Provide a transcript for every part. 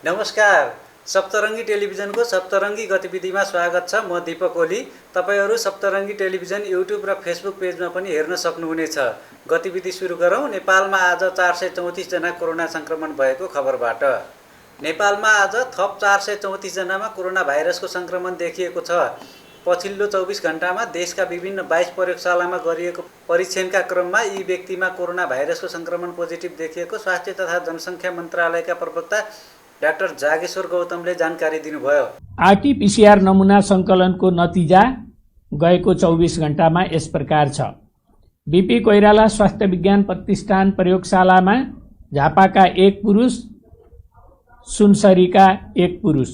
नमस्कार। सप्तरङ्गी टेलिभिजनको सप्तरङ्गी गतिविधिमा स्वागत छ। म दीपक ओली। तपाईहरू सप्तरङ्गी टेलिभिजन युट्युब र फेसबुक पेजमा पनि हेर्न सक्नुहुनेछ। गतिविधि सुरु गरौँ। नेपालमा आज 434 जना कोरोना संक्रमण भएको खबरबाट। नेपालमा आज थप 434 जनामा कोरोना भाइरसको संक्रमण देखिएको छ। पछिल्लो 24 घण्टामा देशका विभिन्न 22 प्रयोगशालामा गरिएको परीक्षणका क्रममा यी व्यक्तिमा कोरोना भाइरसको संक्रमण पोजिटिभ देखिएको स्वास्थ्य तथा जनसङ्ख्या मन्त्रालयका प्रवक्ता डाक्टर जागेश्वर गौतमले जानकारी दिनुभयो। आरटी-पीसीआर नमुना सङ्कलनको नतिजा गएको 24 घण्टामा यस प्रकार छ। बीपी कोइराला स्वास्थ्य विज्ञान प्रतिष्ठान प्रयोगशालामा झापाका 1 पुरुष, सुनसरीका 1 पुरुष।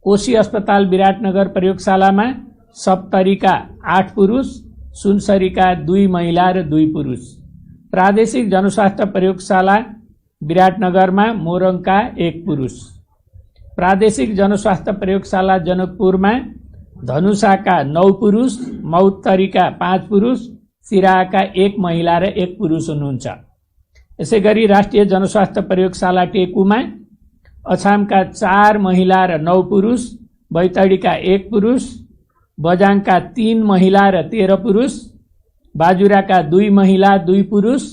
कोशी अस्पताल विराटनगर प्रयोगशालामा सप्तरीका 8 पुरुष, सुनसरीका 2 महिला र 2 पुरुष। प्रादेशिक जनस्वास्थ्य प्रयोगशाला विराटनगरमा मोरङका 1 पुरुष। प्रादेशिक जनस्वास्थ्य प्रयोगशाला जनकपुरमा धनुषाका 9 पुरुष, मौतरीका 5 पुरुष, सिराहाका 1 महिला र 1 पुरुष हुनुहुन्छ। यसैगरी राष्ट्रिय जनस्वास्थ्य प्रयोगशाला टेकुमा अछामका 4 महिला र 9 पुरुष, बैतडीका 1 पुरुष, बजाङका 3 महिला र 13 पुरुष, बाजुराका 2 महिला 2 पुरुष,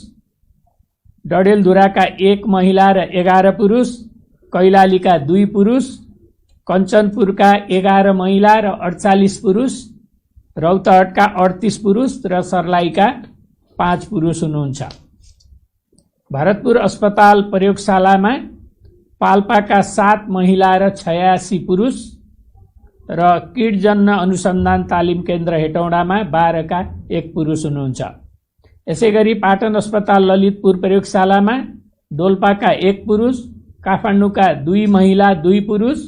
डडेलधुराका 1 महिला र 11 पुरुष, कैलालीका 2 पुरुष, कञ्चनपुरका 11 महिला र 48 पुरुष, रौतहटका 38 पुरुष र सर्लाहीका 5 पुरुष हुनुहुन्छ। भरतपुर अस्पताल प्रयोगशालामा पाल्पाका 7 महिला र 86 पुरुष र किडजन्य अनुसन्धान तालिम केन्द्र हेटौडामा 12 का 1 पुरुष हुनुहुन्छ। यसैगरी पाटन अस्पताल ललितपुर प्रयोगशालामा डोल्पाका 1 पुरुष, काठमाडौँका 2 महिला 2 पुरुष,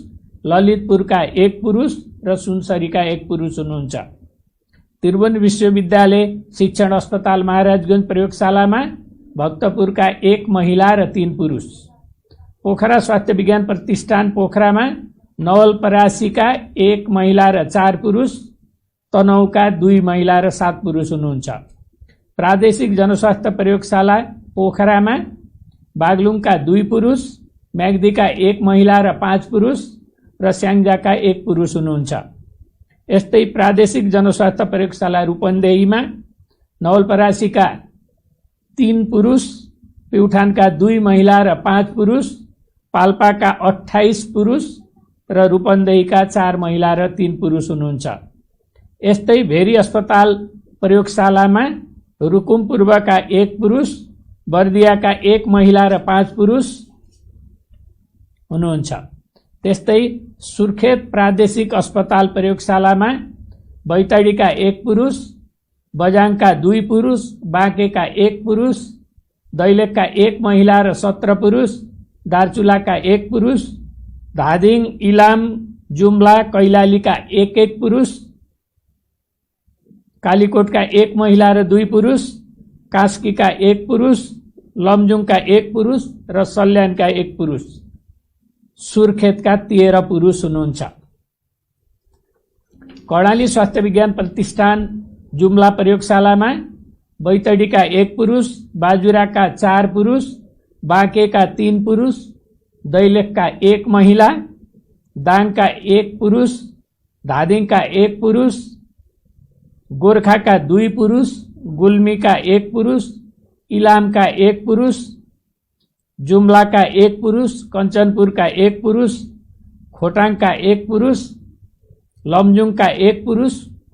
ललितपुरका 1 पुरुष र सुनसरीका 1 पुरुष हुनुहुन्छ। त्रिभुवन विश्वविद्यालय शिक्षण अस्पताल महाराजगञ्ज प्रयोगशालामा भक्तपुरका 1 महिला र 3 पुरुष। पोखरा स्वास्थ्य विज्ञान प्रतिष्ठान पोखरामा नवलपरासीका 1 महिला र 4 पुरुष, तनहुका 2 महिला र 7 पुरुष हुनुहुन्छ। प्रादेशिक जनस्वास्थ्य प्रयोगशाला पोखरामा बागलुङका 2 पुरुष, म्याग्दीका 1 महिला र 5 पुरुष र स्याङ्जाका 1 पुरुष हुनुहुन्छ। यस्तै प्रादेशिक जनस्वास्थ्य प्रयोगशाला रूपन्देहीमा नवलपरासीका 3 पुरुष, प्युठानका 2 महिला र 5 पुरुष, पाल्पाका 28 पुरुष र रूपन्देहीका 4 महिला र 3 पुरुष हुनुहुन्छ। यस्तै भेरी अस्पताल प्रयोगशालामा रुकुम पूर्वका 1 पुरुष, बर्दियाका 1 महिला र 5 पुरुष हुनुहुन्छ। त्यस्तै सुर्खेत प्रादेशिक अस्पताल प्रयोगशालामा बैतडीका 1 पुरुष, बजाङका 2 पुरुष, बाँकेका 1 पुरुष, दैलेखका 1 महिला र 17 पुरुष, दार्चुलाका 1 पुरुष, धादिङ, इलाम, जुम्ला, कैलालीका 1 पुरुष, कालीकोटका 1 महिला र 2 पुरुष, कास्कीका 1 पुरुष, लमजुङका 1 पुरुष र सल्यानका 1 पुरुष। सुर्खेतका 13 पुरुष हुनुहुन्छ। कर्णाली स्वास्थ्य विज्ञान प्रतिष्ठान जुम्ला प्रयोगशालामा बैतडीका 1 पुरुष, बाजुराका 4 पुरुष, बाँकेका 3 पुरुष, दैलेखका 1 महिला, दाङका 1 पुरुष, धादिङका 1 पुरुष, गोर्खाका 2 पुरुष, गुल्मीका 1 पुरुष, इलामका 1 पुरुष, जुम्लाका 1 पुरुष, कञ्चनपुरका 1 पुरुष, खोटाङका 1 पुरुष, लमजुङका 1 पुरुष,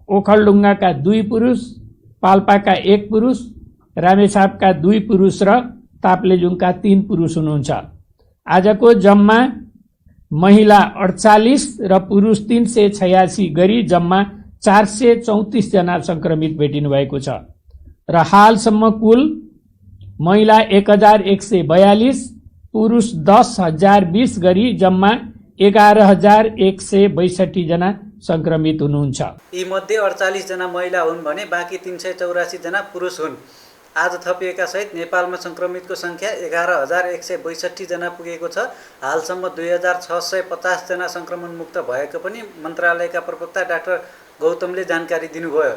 ओखलढुङ्गाका 2 पुरुष, पाल्पाका 1 पुरुष, रामेछापका 2 पुरुष र ताप्लेजुङका 3 पुरुष हुनुहुन्छ। आजको जम्मा महिला 48 र पुरुष 386 गरी जम्मा 434 जना संक्रमित भेटिनु भएको छ र हालसम्म कुल महिला 1142, पुरुष 10,020 गरी जम्मा 11,162 जना संक्रमित हुनुहुन्छ। यी मध्ये 48 जना महिला हुन् भने बाँकी 384 जना पुरुष हुन्। आज थपिएका सहित नेपालमा संक्रमितको संख्या 11,162 जना पुगेको छ। हालसम्म 2,650 जना संक्रमण मुक्त भएको पनि मन्त्रालयका प्रवक्ता डाक्टर गौतमले जानकारी दिनुभयो।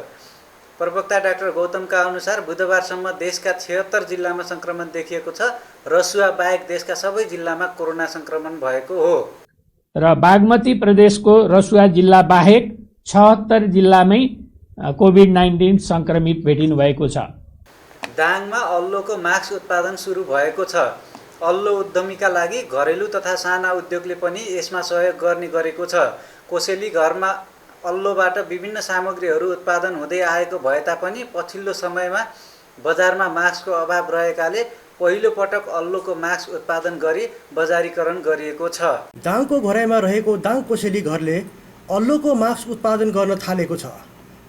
प्रवक्ता डाक्टर गौतमका अनुसार बुधबारसम्म देशका 76 जिल्लामा संक्रमण देखिएको छ। रसुवा बाहेक देशका सबै जिल्लामा कोरोना संक्रमण भएको हो। र बागमती प्रदेशको रसुवा जिल्ला बाहेक 76 जिल्लामै कोभिड-19 सङ्क्रमित भेटिनु भएको छ। दाङमा अल्लोको मास्क उत्पादन सुरु भएको छ। अल्लो उद्यमीका लागि घरेलु तथा साना उद्योगले पनि यसमा सहयोग गर्ने गरेको छ। कोसेली घरमा अल्लोबाट विभिन्न सामग्रीहरू उत्पादन हुँदै आएको भए तापनि पछिल्लो समयमा बजारमा मास्कको अभाव रहेकाले पहिलो पटक अल्लोको मास्क उत्पादन गरी बजारीकरण गरिएको छ। दाङको घोराइमा रहेको दाङ कोसेली घरले अल्लोको मास्क उत्पादन गर्न थालेको छ।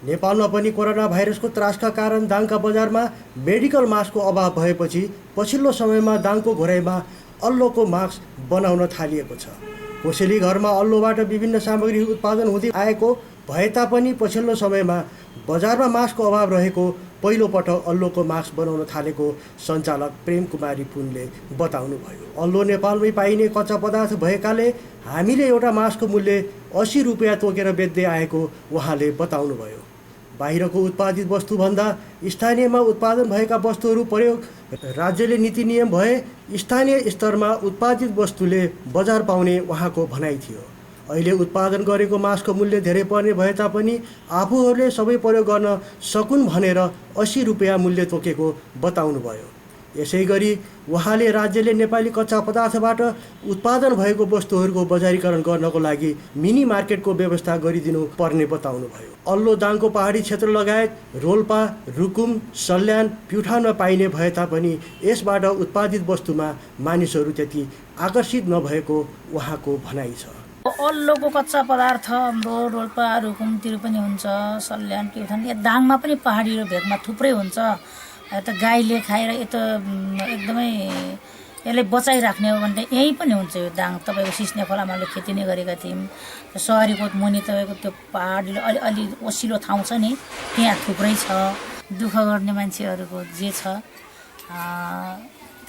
नेपालमा पनि कोरोना भाइरसको त्रासका कारण दाङका बजारमा मेडिकल मास्कको अभाव भएपछि पछिल्लो समयमा दाङको घोराइमा अल्लोको मास्क बनाउन थालिएको छ। कोसेली घरमा अल्लोबाट विभिन्न सामग्री उत्पादन हुँदै आएको भए तापनि पछिल्लो समयमा बजारमा मास्कको अभाव रहेको पहिलो पटक अल्लोको मास्क बनाउन थालेको सञ्चालक प्रेम कुमारी पुनले बताउनुभयो। अल्लो नेपालमै पाइने कच्चा पदार्थ भएकाले हामीले एउटा मास्कको मूल्य 80 रुपियाँ तोकेर बेच्दै आएको उहाँले बताउनुभयो। बाहिरको उत्पादित वस्तुभन्दा स्थानीयमा उत्पादन भएका वस्तुहरू प्रयोग राज्यले नीति नियम भए स्थानीय स्तरमा उत्पादित वस्तुले बजार पाउने उहाँको भनाइ थियो। अहिले उत्पादन गरेको मास्कको मूल्य धेरै पर्ने भए तापनि आफूहरूले सबै प्रयोग गर्न सकुन् भनेर 80 रुपियाँ मूल्य तोकेको बताउनुभयो। यसै गरी उहाँले राज्यले नेपाली कच्चा पदार्थबाट उत्पादन भएको वस्तुहरूको बजारीकरण गर्नको लागि मिनी मार्केटको व्यवस्था गरिदिनु पर्ने बताउनुभयो। अल्लो दाङको पहाडी क्षेत्र लगायत रोल्पा, रुकुम, सल्यान, प्युठानमा पाइने भए तापनि यसबाट उत्पादित वस्तुमा मानिसहरू त्यति आकर्षित नभएको उहाँको भनाइ छ। अल्लोको कच्चा पदार्थ हाम्रो रोल्पा रुकुमतिर पनि हुन्छ, सल्यान प्युठान यहाँ दाङमा पनि पहाडी र भेगमा थुप्रै हुन्छ। यता गाईले खाएर यता एकदमै यसलाई बचाइराख्ने हो भने यहीँ पनि हुन्छ। यो दाङ तपाईँको सिस्ने खोलामा हामीले खेती नै गरेका थियौँ। सहरीको मुनि तपाईँको त्यो पहाडी अलि ओसिलो ठाउँ छ नि त्यहाँ थुप्रै छ। दुःख गर्ने मान्छेहरूको जे छ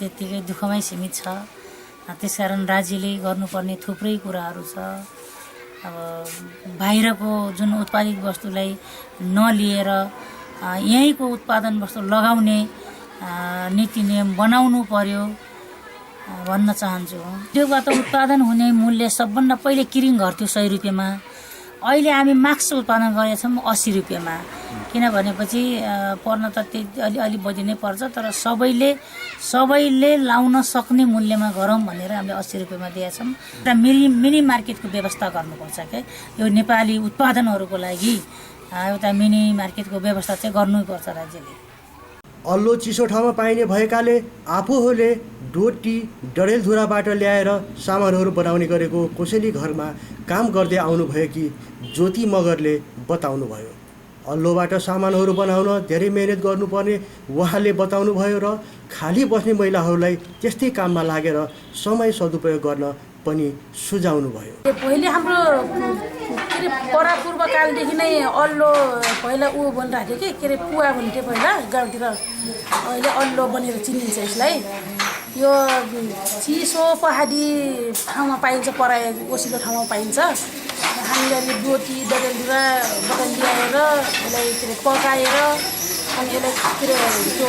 त्यत्तिकै दुःखमै सीमित छ। त्यसकारण राज्यले गर्नुपर्ने थुप्रै कुराहरू छ। अब बाहिरको जुन उत्पादित वस्तुलाई नलिएर यहीँको उत्पादन वस्तु लगाउने नीति नियम बनाउनु पर्यो भन्न चाहन्छु। उद्योगबाट उत्पादन हुने मूल्य सबभन्दा पहिले किरिङ घर थियो 100 रुपियाँमा। अहिले हामी मास्क उत्पादन गरेका छौँ 80 रुपियाँमा। किनभनेपछि पर्न त त्यही अलि बढी नै पर्छ, तर सबैले लाउन सक्ने मूल्यमा गरौँ भनेर हामीले 80 रुपियाँमा दिएका छौँ। र मिनी मार्केटको व्यवस्था गर्नुपर्छ क्या। यो नेपाली उत्पादनहरूको लागि एउटा मिनी मार्केटको व्यवस्था चाहिँ गर्नुपर्छ राज्यले। अल्लो चिसो ठाउँमा पाइने भएकाले आफूहरूले डोटी डडेलधुराबाट ल्याएर सामानहरू बनाउने गरेको कोसेली घरमा काम गर्दै आउनुभएकी ज्योति मगरले बताउनुभयो। अल्लोबाट सामानहरू बनाउन धेरै मेहनत गर्नुपर्ने उहाँले बताउनुभयो र खाली बस्ने महिलाहरूलाई त्यस्तै काममा लागेर समय सदुपयोग गर्न पनि सुझाउनुभयो। पहिले हाम्रो के अरे परापूर्वकालदेखि नै अल्लो पहिला भनिरहेको थियो के अरे पुवा भन्थ्यो पहिला गाउँतिर। अहिले अल्लो बनेर चिनिन्छ यसलाई। यो चिसो पहाडी ठाउँमा पाइन्छ, पराय ओसिलो ठाउँमा पाइन्छ। हामीले डोटी डडेलधुराबाट ल्याएर यसलाई के अरे पकाएर अनि यसलाई के अरे त्यो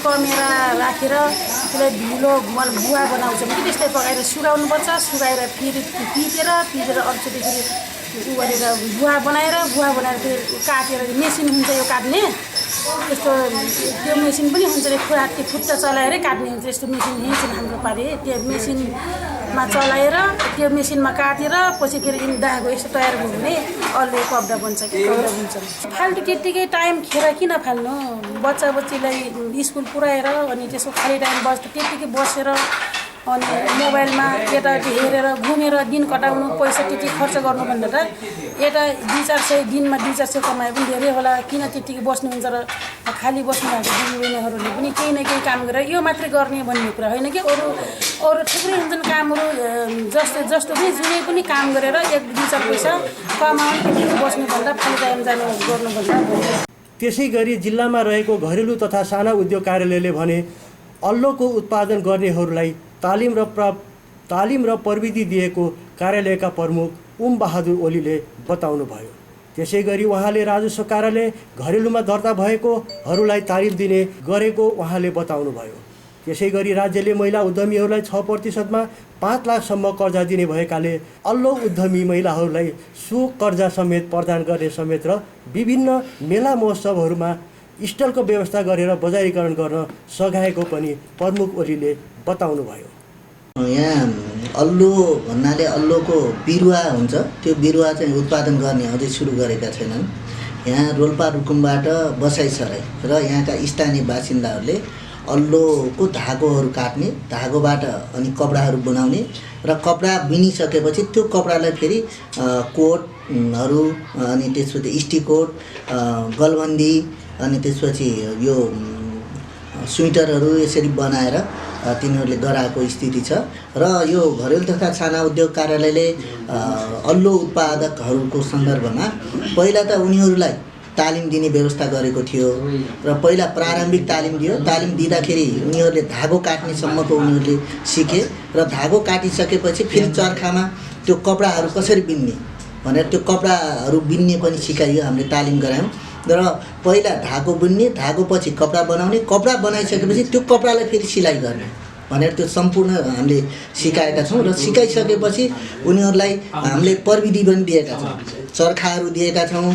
कमेरा राखेर त्यसलाई ढिलो बुवा बनाउँछ भने त्यस्तै पकाएर सुकाउनुपर्छ। सुकाएर फेरि पिटेर अरूचोटि फेरि उ गरेर बुवा बनाएर फेरि काटेर मेसिन हुन्छ यो काट्ने। त्यस्तो त्यो मेसिन पनि हुन्छ रे, खुट्टा चलाएरै काट्ने हुन्छ। यस्तो मेसिन हाम्रो पारे त्यो मेसिनमा चलाएर त्यो मेसिनमा काटेर पछि फेरि दागो यस्तो तयार भयो भने अल्लो कपडा बन्छ कि कपडा हुन्छ। फाल्टु त्यत्तिकै टाइम खेर किन फाल्नु? बच्चाबच्चीलाई स्कुल पुऱ्याएर अनि त्यसको खाली टाइम त्यत्तिकै बसेर अनि मोबाइलमा यताउति हेरेर घुमेर दिन कटाउनु, पैसा त्यति खर्च गर्नुभन्दा त यता 2-400 दिनमा 2-400 कमाए पनि धेरै होला। किन त्यत्तिकै बस्नुहुन्छ र खाली बस्नु भएको दिदीबहिनीहरूले पनि केही न केही काम गरेर यो मात्रै गर्ने भन्ने कुरा होइन कि। अरू थुप्रै हुन्छन् कामहरू जस्तो पनि जुनै पनि काम गरेर 1-2 पैसा कमाउनु, त्यत्तिकै बस्नुभन्दा खाली टाइम जानु गर्नुभन्दा। त्यसै गरी जिल्लामा रहेको घरेलु तथा साना उद्योग कार्यालयले भने अल्लोको उत्पादन गर्नेहरूलाई तालिम र प्रविधि दिएको कार्यालयका प्रमुख उम बहादुर ओलीले बताउनुभयो। त्यसै गरी उहाँले राजस्व कार्यालय घरेलुमा दर्ता भएकोहरूलाई तालिम दिने गरेको उहाँले बताउनुभयो। त्यसै गरी राज्यले महिला उद्यमीहरूलाई 6% 5 लाखसम्म कर्जा दिने भएकाले अल्लो उद्यमी महिलाहरूलाई सो कर्जा समेत प्रदान गर्ने समेत र विभिन्न मेला महोत्सवहरूमा स्टलको व्यवस्था गरेर बजारीकरण गर्न सघाएको पनि प्रमुख ओलीले बताउनुभयो। यहाँ अल्लो भन्नाले अल्लोको बिरुवा हुन्छ, त्यो बिरुवा चाहिँ उत्पादन गर्ने अझै सुरु गरेका छैनन्। यहाँ रोल्पा रुकुमबाट बसाइसराई र यहाँका स्थानीय बासिन्दाहरूले अल्लोको धागोहरू काट्ने, धागोबाट अनि कपडाहरू बनाउने र कपडा बिनिसकेपछि त्यो कपडालाई फेरि कोटहरू अनि त्यसपछि स्टिकोट, गलबन्दी अनि त्यसपछि यो स्वेटरहरू यसरी बनाएर तिनीहरूले गराएको स्थिति छ। र यो घरेलु तथा साना उद्योग कार्यालयले अल्लो उत्पादकहरूको सन्दर्भमा पहिला त उनीहरूलाई तालिम दिने व्यवस्था गरेको थियो र पहिला प्रारम्भिक तालिम दियो। तालिम दिँदाखेरि उनीहरूले धागो काट्नेसम्मको उनीहरूले सिके र धागो काटिसकेपछि फेरि चर्खामा त्यो कपडाहरू कसरी बिन्ने भनेर त्यो कपडाहरू बिन्ने पनि सिकाइयो, हामीले तालिम गरायौँ। र पहिला धागो बुन्ने, धागोपछि कपडा बनाउने, कपडा बनाइसकेपछि त्यो कपडालाई फेरि सिलाइ गर्ने भनेर त्यो सम्पूर्ण हामीले सिकाएका छौँ। र सिकाइसकेपछि उनीहरूलाई हामीले प्रविधि पनि दिएका छौँ, चर्खाहरू दिएका छौँ,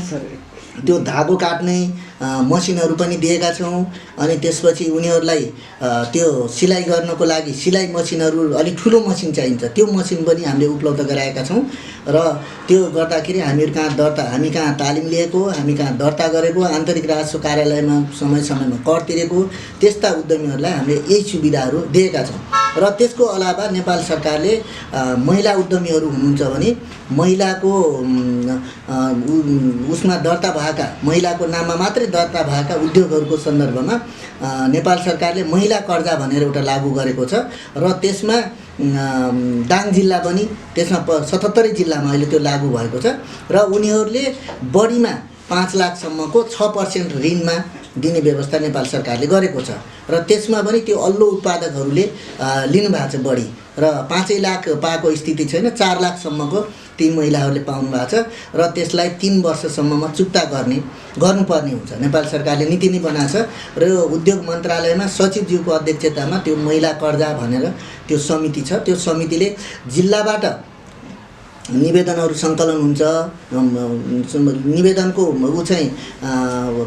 त्यो धागो काट्ने मसिनहरू पनि दिएका छौँ। अनि त्यसपछि उनीहरूलाई त्यो सिलाइ गर्नको लागि सिलाइ मसिनहरू, अलिक ठुलो मसिन चाहिन्छ, त्यो मसिन पनि हामीले उपलब्ध गराएका छौँ। र त्यो गर्दाखेरि हामी कहाँ तालिम लिएको, हामी कहाँ दर्ता गरेको, आन्तरिक राजस्व कार्यालयमा समय समयमा कर तिरेको त्यस्ता उद्यमीहरूलाई हामीले यही सुविधाहरू दिएका छौँ। र त्यसको अलावा नेपाल सरकारले महिला उद्यमीहरू हुनुहुन्छ भने महिलाको उसमा दर्ता भएका, महिलाको नाममा मात्रै दर्ता भएका उद्योगहरूको सन्दर्भमा नेपाल सरकारले महिला कर्जा भनेर एउटा लागू गरेको छ। र त्यसमा दाङ जिल्ला पनि, त्यसमा 77 जिल्लामा अहिले त्यो लागू भएको छ। र उनीहरूले बढीमा 5 लाखसम्मको 6% ऋणमा दिने व्यवस्था नेपाल सरकारले गरेको छ। र त्यसमा पनि त्यो अल्लो उत्पादकहरूले लिनुभएको छ बढी, र 5 लाख पाएको स्थिति छैन, 4 लाखसम्मको ती महिलाहरूले पाउनु भएको छ। र त्यसलाई 3 वर्षसम्ममा चुक्ता गर्नुपर्ने हुन्छ। नेपाल सरकारले नीति नै बनाएको छ। र यो उद्योग मन्त्रालयमा सचिवज्यूको अध्यक्षतामा त्यो महिला कर्जा भनेर त्यो समिति छ। त्यो समितिले जिल्लाबाट निवेदनहरू सङ्कलन हुन्छ। निवेदनको ऊ चाहिँ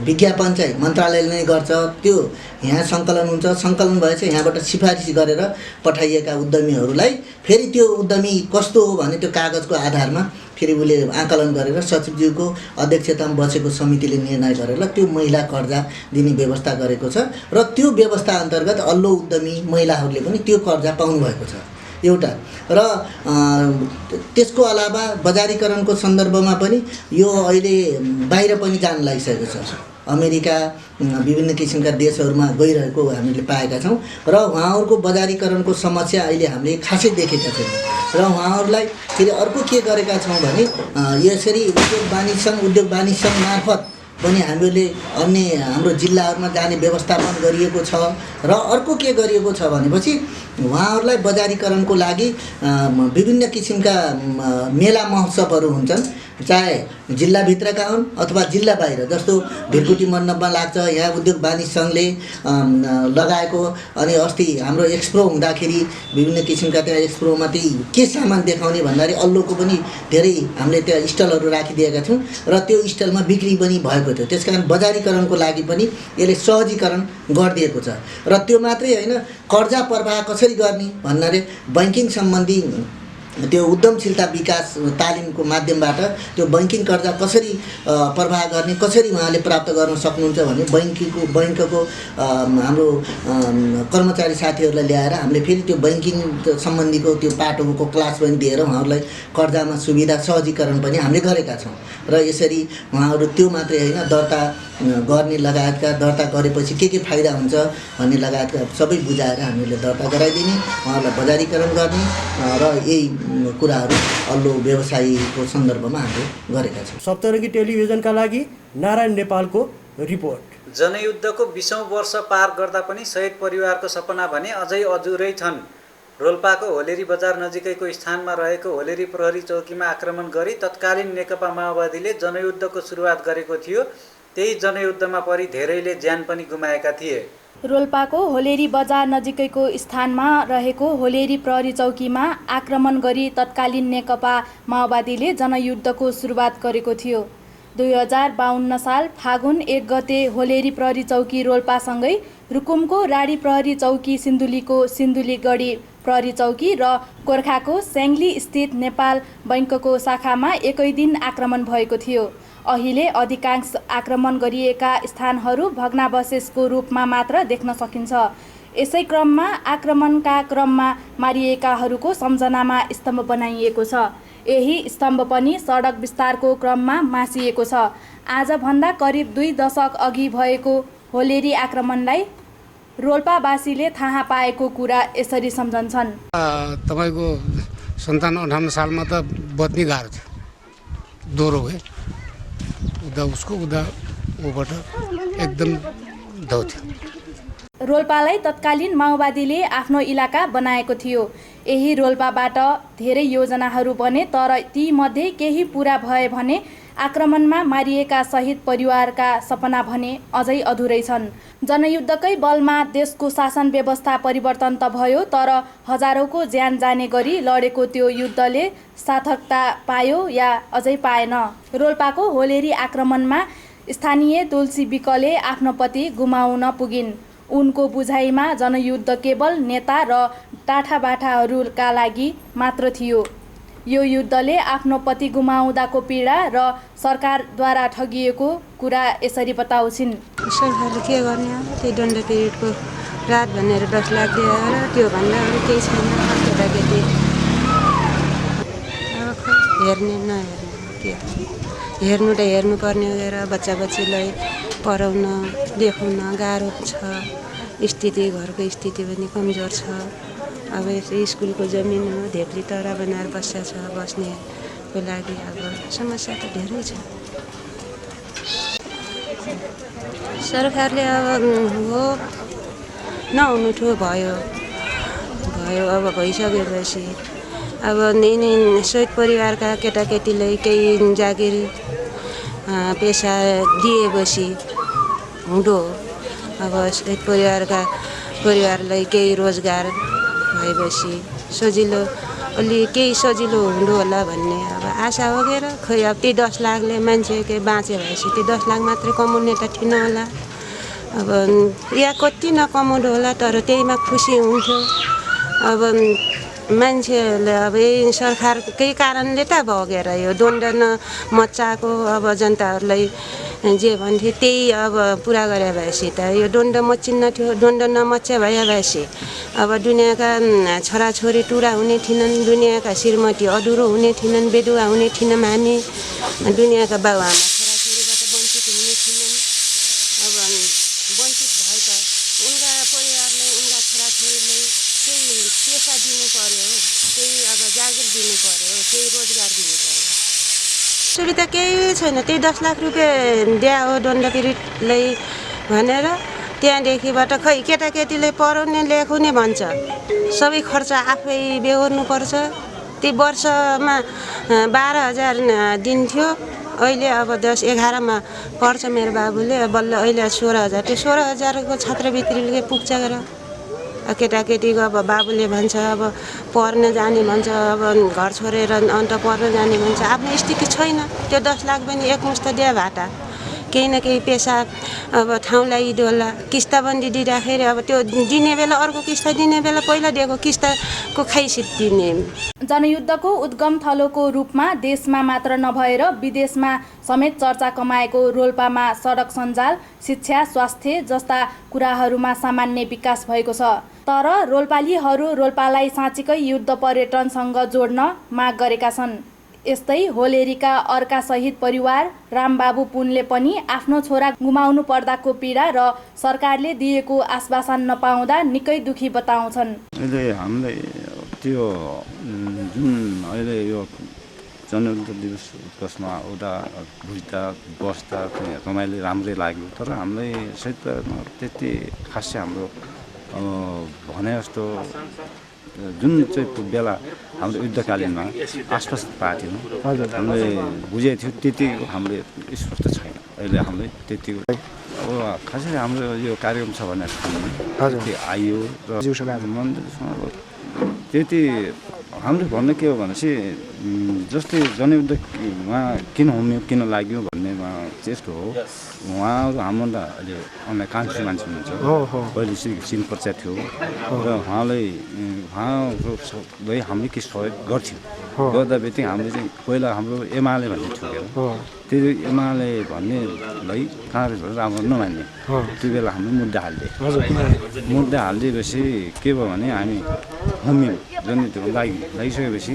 विज्ञापन चाहिँ मन्त्रालयले नै गर्छ, त्यो यहाँ सङ्कलन हुन्छ। सङ्कलन भएपछि यहाँबाट सिफारिस गरेर पठाइएका उद्यमीहरूलाई फेरि त्यो उद्यमी कस्तो हो भने त्यो कागजको आधारमा फेरि उसले आकलन गरेर सचिवज्यूको अध्यक्षतामा बसेको समितिले निर्णय गरेर त्यो महिला कर्जा दिने व्यवस्था गरेको छ। र त्यो व्यवस्था अन्तर्गत अल्लो उद्यमी महिलाहरूले पनि त्यो कर्जा पाउनुभएको छ एउटा। र त्यसको अलावा बजारीकरणको सन्दर्भमा पनि यो अहिले बाहिर पनि जान लागिसकेको छ। अमेरिका, विभिन्न किसिमका देशहरूमा गइरहेको हामीले पाएका छौँ। र उहाँहरूको बजारीकरणको समस्या अहिले हामीले खासै देखेका छैनौँ। र उहाँहरूलाई फेरि अर्को के गरेका छौँ भने यसरी उद्योग वाणिज्य सङ्घ मार्फत पनि हामीले अन्य हाम्रो जिल्लाहरूमा जाने व्यवस्थापन गरिएको छ। र अर्को के गरिएको छ भनेपछि उहाँहरूलाई बजारीकरणको लागि विभिन्न किसिमका मेला महोत्सवहरू हुन्छन्, चाहे जिल्लाभित्रका हुन् अथवा जिल्ला बाहिर। जस्तो भिरकुटी मण्डपमा लाग्छ, यहाँ उद्योग वाणिज्य सङ्घले लगाएको। अनि अस्ति हाम्रो एक्सपो हुँदाखेरि विभिन्न किसिमका त्यहाँ एक्सपोमा त्यही के सामान देखाउने भन्दाखेरि अल्लोको पनि धेरै हामीले त्यहाँ स्टलहरू राखिदिएका छौँ। र त्यो स्टलमा बिक्री पनि भएको थियो। त्यसकारण बजारीकरणको लागि पनि यसले सहजीकरण गरिदिएको छ। र त्यो मात्रै होइन, कर्जा प्रवाह कसरी गर्ने भन्नाले बैंकिङ सम्बन्धी त्यो उद्यमशीलता विकास तालिमको माध्यमबाट त्यो बैंकिङ कर्जा कसरी प्रवाह गर्ने, कसरी उहाँले प्राप्त गर्न सक्नुहुन्छ भने बैंकको हाम्रो कर्मचारी साथीहरूलाई ल्याएर हामीले फेरि त्यो बैंकिङ सम्बन्धीको त्यो पाटोको क्लास पनि दिएर उहाँहरूलाई कर्जामा सुविधा सहजीकरण पनि हामीले गरेका छौँ। र यसरी उहाँहरू त्यो मात्रै होइन, दर्ता गर्ने लगायतका, दर्ता गरेपछि के फाइदा हुन्छ भन्ने लगायतका सबै बुझाएर हामीले दर्ता गराइदिने, उहाँहरूलाई बजारीकरण गर्ने र यही कुराहरू अल्लो व्यवसायीको सन्दर्भमा हामीले गरेका छौँ। सप्तरङ्गी टेलिभिजनका लागि नारायण नेपालको रिपोर्ट। जनयुद्धको 20औं वर्ष पार गर्दा पनि शहीद परिवारको सपना भने अझै अधुरै छन्। रोल्पाको होलेरी बजार नजिकैको स्थानमा रहेको होलेरी प्रहरी चौकीमा आक्रमण गरी तत्कालीन नेकपा माओवादीले जनयुद्धको सुरुवात गरेको थियो। त्यही जनयुद्धमा परि धेरैले ज्यान पनि गुमाएका थिए। रोल्पाको होलेरी बजार नजिकैको स्थानमा रहेको होलेरी प्रहरी चौकीमा आक्रमण गरी तत्कालीन नेकपा माओवादीले जनयुद्धको सुरुवात गरेको थियो। 2052 साल फागुन 1 गते होलेरी प्रहरी चौकी रोल्पासँगै रुकुमको राडी प्रहरी चौकी सिन्धुलीको सिन्धुलीगढी प्रहरी चौकी र गोर्खाको स्याङ्ली स्थित नेपाल बैङ्कको शाखामा एकै दिन आक्रमण भएको थियो। अहिले अधिकांश आक्रमण गरिएका स्थानहरू भग्नावशेषको रूपमा मात्र देख्न सकिन्छ। यसै क्रममा आक्रमणका क्रममा मारिएकाहरूको सम्झनामा स्तम्भ बनाइएको छ। यही स्तम्भ पनि सडक विस्तारको क्रममा मासिएको छ। आजभन्दा करिब 2 दशक अघि भएको होलेरी आक्रमणलाई रोल्पावासीले थाहा पाएको कुरा यसरी सम्झन्छन्। तपाईँको 57-58 सालमा त बत्नी गाह्रो थियो, दोहोरो भयो, उदा उसको उदा ऊबाट एकदम धौ थियो। रोल्पालाई तत्कालीन माओवादीले आफ्नो इलाका बनाएको थियो। यही रोल्पाबाट धेरै योजनाहरू बने, तर तीमध्ये केही पुरा भए भने आक्रमणमा मारिएका शहीद परिवारका सपना भने अझै अधुरै छन्। जनयुद्धकै बलमा देशको शासन व्यवस्था परिवर्तन त भयो, तर हजारौंको ज्यान जाने गरी लडेको त्यो युद्धले सार्थकता पायो या अझै पाएन। रोल्पाको होलेरी आक्रमणमा स्थानीय तुलसी विकले आफ्नो पति गुमाउन पुगिन्। उनको बुझाइमा जनयुद्ध केवल नेता र टाठाबाठाहरूका लागि मात्र थियो। यो युद्धले आफ्नो पति गुमाउँदाको पीडा र सरकारद्वारा ठगिएको कुरा यसरी बताउँछिन्। सरकारले के गर्ने, त्यही दण्ड पिरियडको रात भनेर 10 लाख दिएर त्यो भन्दा अरू केही छैन। केटाकेटी हेर्ने नहेर्ने के हेर्नु त हेर्नुपर्ने गएर बच्चा बच्चीलाई पढाउन देखाउन गाह्रो छ। स्थिति घरको स्थिति पनि कमजोर छ। अब यसो स्कुलको जमिन हो, धेप्ली तरा बनाएर बस्या छ, बस्नेको लागि अब समस्या त धेरै छ। सरकारले अब हो नहुनु ठो भयो अब भइसकेपछि अब शहीद परिवारका केटाकेटीलाई केही जागिर पेसा दिएपछि हुँदो अब शहीद परिवारलाई केही रोजगार भएपछि सजिलो अलि केही सजिलो हुँदो होला भन्ने अब आशा वगेर। खै अब ती 10 लाखले मान्छे के बाँचे भएपछि ती 10 लाख मात्रै कमाउने त थिएन होला। अब या कति नकमाउँदो होला, तर त्यहीमा खुसी हुन्थ्यो। अब मान्छेहरूले अब यही सरकारकै कारणले त भगेर यो द्वन्द नमच्चाएको अब जनताहरूलाई जे भन्थे त्यही अब पुरा गरे भएपछि त यो द्वन्द मचिन्न थियो। द्वन्द नमच्चे भएपछि अब दुनियाँका छोराछोरी टुरा हुने थिएनन्, दुनियाँका श्रीमती अधुरो हुने थिएनन्, बेदुवा हुने थिएनौँ हामी, दुनियाँका बाबुआमा छोराछोरीबाट वञ्चित हुने थिएनन्। अब वञ्चित भए त उनका परिवारले उनका छोराछोरीलाई केही पेसा दिनु पर्यो, केही अब जागिर दिनु पर्यो, केही रोजगार दिनु पर्यो। सुविधा केही छैन। त्यही 10 लाख रुपियाँ दिया हो दण्ड पीडितलाई भनेर त्यहाँदेखिबाट खै केटाकेटीले पढाउने लेखाउने भन्छ, सबै खर्च आफै बेहोर्नुपर्छ। ती वर्षमा 12,000 दिन्थ्यो, अहिले अब 10-11मा पढ्छ मेरो बाबुले, बल्ल अहिले 16,000। त्यो 16,000को छात्रवृत्तिले पुग्छ र केटाकेटीको अब बाबुले भन्छ अब पढ्न जाने भन्छ, अब घर छोडेर अन्त पढ्न जाने भन्छ। आफ्नो स्थिति छैन। त्यो 10 लाख पनि एकमुष्ट दिए भाटा, केही न केही पेसा अब ठाउँ लगाइदियो होला। किस्ताबन्दी दिँदाखेरि अब त्यो दिने बेला अर्को किस्ता दिने बेला पहिला दिएको किस्ताको खाइसित दिने। जनयुद्धको उद्गम थलोको रूपमा देशमा मात्र नभएर विदेशमा समेत चर्चा कमाएको रोल्पामा सडक सञ्जाल, शिक्षा, स्वास्थ्य जस्ता कुराहरूमा सामान्य विकास भएको छ। तर रोल्पालीहरू रोल्पालाई साँच्चीकै युद्ध पर्यटनसँग जोड्न माग गरेका छन्। यस्तै होलेरीका अर्का शहीद परिवार रामबाबु पुनले पनि आफ्नो छोरा गुमाउनु पर्दाको पीडा र सरकारले दिएको आश्वासन नपाउँदा निकै दुखी बताउँछन्। अहिले हामीले त्यो जुन अहिले यो जनयुद्ध दिवस उसमा एउटा बुझ्दा बस्दा रमाइलो राम्रै लाग्यो, तर हामीलाई शहीद त्यति खासै हाम्रो भने जस्तो जुन चाहिँ बेला हाम्रो युद्धकालीनमा आश्वासन पाएको थियौँ, हामीले बुझेको थियो त्यति हामीले स्पष्ट छैन। अहिले हामीले त्यति अब खासै हाम्रो यो कार्यक्रम छ भनेर हजुर आयो र मन्दिरसँग त्यति हाम्रो भन्नु के हो भनेपछि जस्तै जनयुद्धमा किन होमियो किन लाग्यो भन्नेमा त्यस्तो हो। उहाँहरू हामीभन्दा अहिले अनलाइन कान्छी मान्छे हुनुहुन्छ, पहिले चिन परिचय थियो र उहाँले हामीले के सहयोग गर्थ्यौँ। गर्दा बित्तिकै हामीले चाहिँ पहिला हाम्रो एमाले भन्ने थियो त्यो एमाले भन्नेलाई काङ्ग्रेसबाट राम्रो नमान्ने त्यो बेला हामीले मुद्दा हालिदिएपछि के भयो भने हामी होमियो जनयुद्धको लागिसकेपछि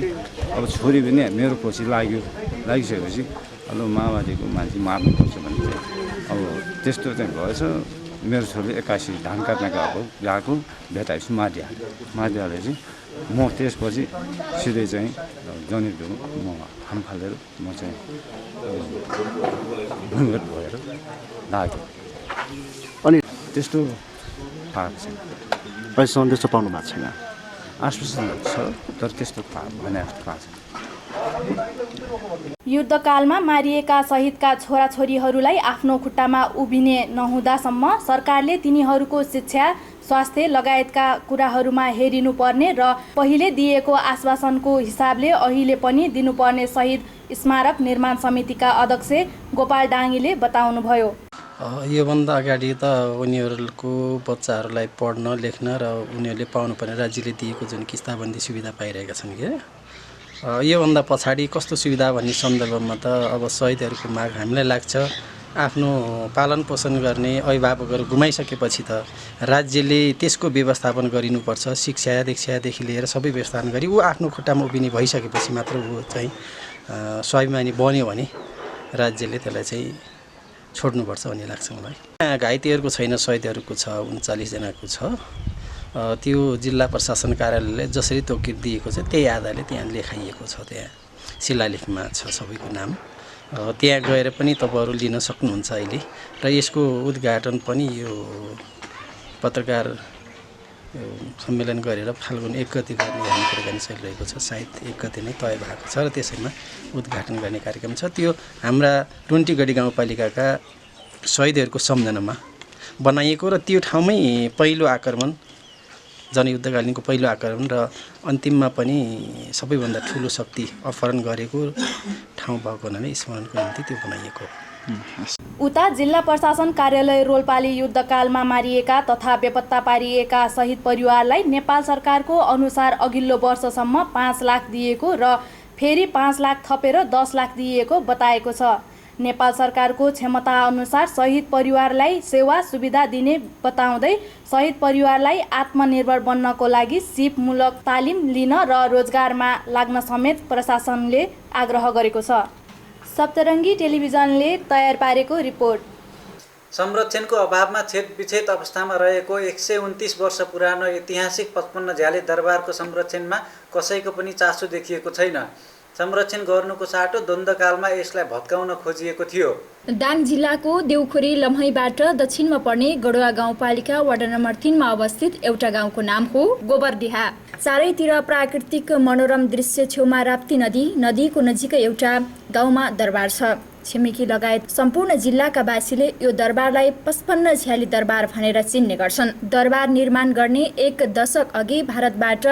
अब छोरी पनि मेरो पछि लागिसकेपछि अब माओवादीको मान्छे मार्नुपर्छ भने चाहिँ अब त्यस्तो चाहिँ भएछ। मेरो छोरीले 81 धान काट्न गएको भेटाएपछि मारिहालेपछि म त्यसपछि सिधै चाहिँ जनयुद्धमा म हाम फालेर म चाहिँ भूमिगत भएर लाग्यो। अनि त्यस्तो पाएको छैन, अहिलेसम्म त्यस्तो पाउनु भएको छैन। आश्वासन छ तर त्यस्तो भने जस्तो पाएको छैन। युद्धकालमा मारिएका शहीदका छोराछोरीहरूलाई आफ्नो खुट्टामा उभिने नहुँदासम्म सरकारले तिनीहरूको शिक्षा, स्वास्थ्य लगायतका कुराहरूमा हेरिनुपर्ने र पहिले दिएको आश्वासनको हिसाबले अहिले पनि दिनुपर्ने शहीद स्मारक निर्माण समितिका अध्यक्ष गोपाल डाङ्गीले बताउनुभयो। योभन्दा अगाडि त उनीहरूको बच्चाहरूलाई पढ्न लेख्न र उनीहरूले पाउनुपर्ने राज्यले दिएको जुन किस्ताबन्दी सुविधा पाइरहेका छन् कि योभन्दा पछाडि कस्तो सुविधा भन्ने सन्दर्भमा त अब शहीदहरूको माग हामीलाई लाग्छ। आफ्नो पालन पोषण गर्ने अभिभावकहरू गुमाइसकेपछि त राज्यले त्यसको व्यवस्थापन गरिनुपर्छ। शिक्षा दीक्षादेखि लिएर सबै व्यवस्थापन गरी ऊ आफ्नो खुट्टामा उभिने भइसकेपछि मात्र ऊ चाहिँ स्वाभिमानी बन्यो भने राज्यले त्यसलाई चाहिँ छोड्नुपर्छ भन्ने लाग्छ मलाई। घाइतेहरूको छैन, शहीदहरूको छ, 39 जनाको छ। त्यो जिल्ला प्रशासन कार्यालयले जसरी तोकित दिएको छ त्यही आधारले त्यहाँ लेखाइएको छ, त्यहाँ शिलालेखमा छ सबैको नाम। त्यहाँ गएर पनि तपाईँहरू लिन सक्नुहुन्छ अहिले। र यसको उद्घाटन पनि यो पत्रकार सम्मेलन गरेर फाल्गुन 1 गते गर्ने हामी कुराकानी चलिरहेको छ। सायद 1 गते नै तय भएको छ र त्यसैमा उद्घाटन गर्ने कार्यक्रम छ। त्यो हाम्रा टुन्टीगढी गाउँपालिकाका शहीदहरूको सम्झनामा बनाइएको र त्यो ठाउँमै पहिलो आक्रमण, जनयुद्धकालीनको पहिलो आक्रमण र अन्तिममा पनि सबैभन्दा ठुलो शक्ति अपहरण गरेको ठाउँ भएको हुनाले स्मरणको निम्ति त्यो बनाइएको हो। उता जिल्ला प्रशासन कार्यालय रोल्पाले युद्धकालमा मारिएका तथा बेपत्ता पारिएका शहीद परिवारलाई नेपाल सरकारको अनुसार अघिल्लो वर्षसम्म 5 लाख दिएको र फेरि 5 लाख थपेर 10 लाख दिएको बताएको छ। नेपाल सरकारको क्षमता अनुसार शहीद परिवारलाई सेवा सुविधा दिने बताउँदै शहीद परिवारलाई आत्मनिर्भर बन्नको लागि सिपमूलक तालिम लिन र रोजगारमा लाग्न समेत प्रशासनले आग्रह गरेको छ। सप्तरङ्गी टेलिभिजनले तयार पारेको रिपोर्ट। संरक्षणको अभावमा छेदविच्छेद अवस्थामा रहेको 129 वर्ष पुरानो ऐतिहासिक 55 झ्याले दरबारको संरक्षणमा कसैको पनि चासो देखिएको छैन। संरक्षण गर्नुको साटो द्वन्द्वकालमा यसलाई भत्काउन खोजिएको थियो। दाङ जिल्लाको देउखुरी लम्हैबाट दक्षिणमा पर्ने गडुवा गाउँपालिका वडा नम्बर 3 मा अवस्थित एउटा गाउँको नाम हो गोबरडिहा। चारैतिर प्राकृतिक मनोरम दृश्य छेउमा राप्ती नदीको नजिकै एउटा गाउँमा दरबार छ। छिमेकी लगायत सम्पूर्ण जिल्लाका वासीले यो दरबारलाई 55 झ्याली दरबार भनेर चिन्ने गर्छन्। दरबार निर्माण गर्ने 1 दशक अघि भारतबाट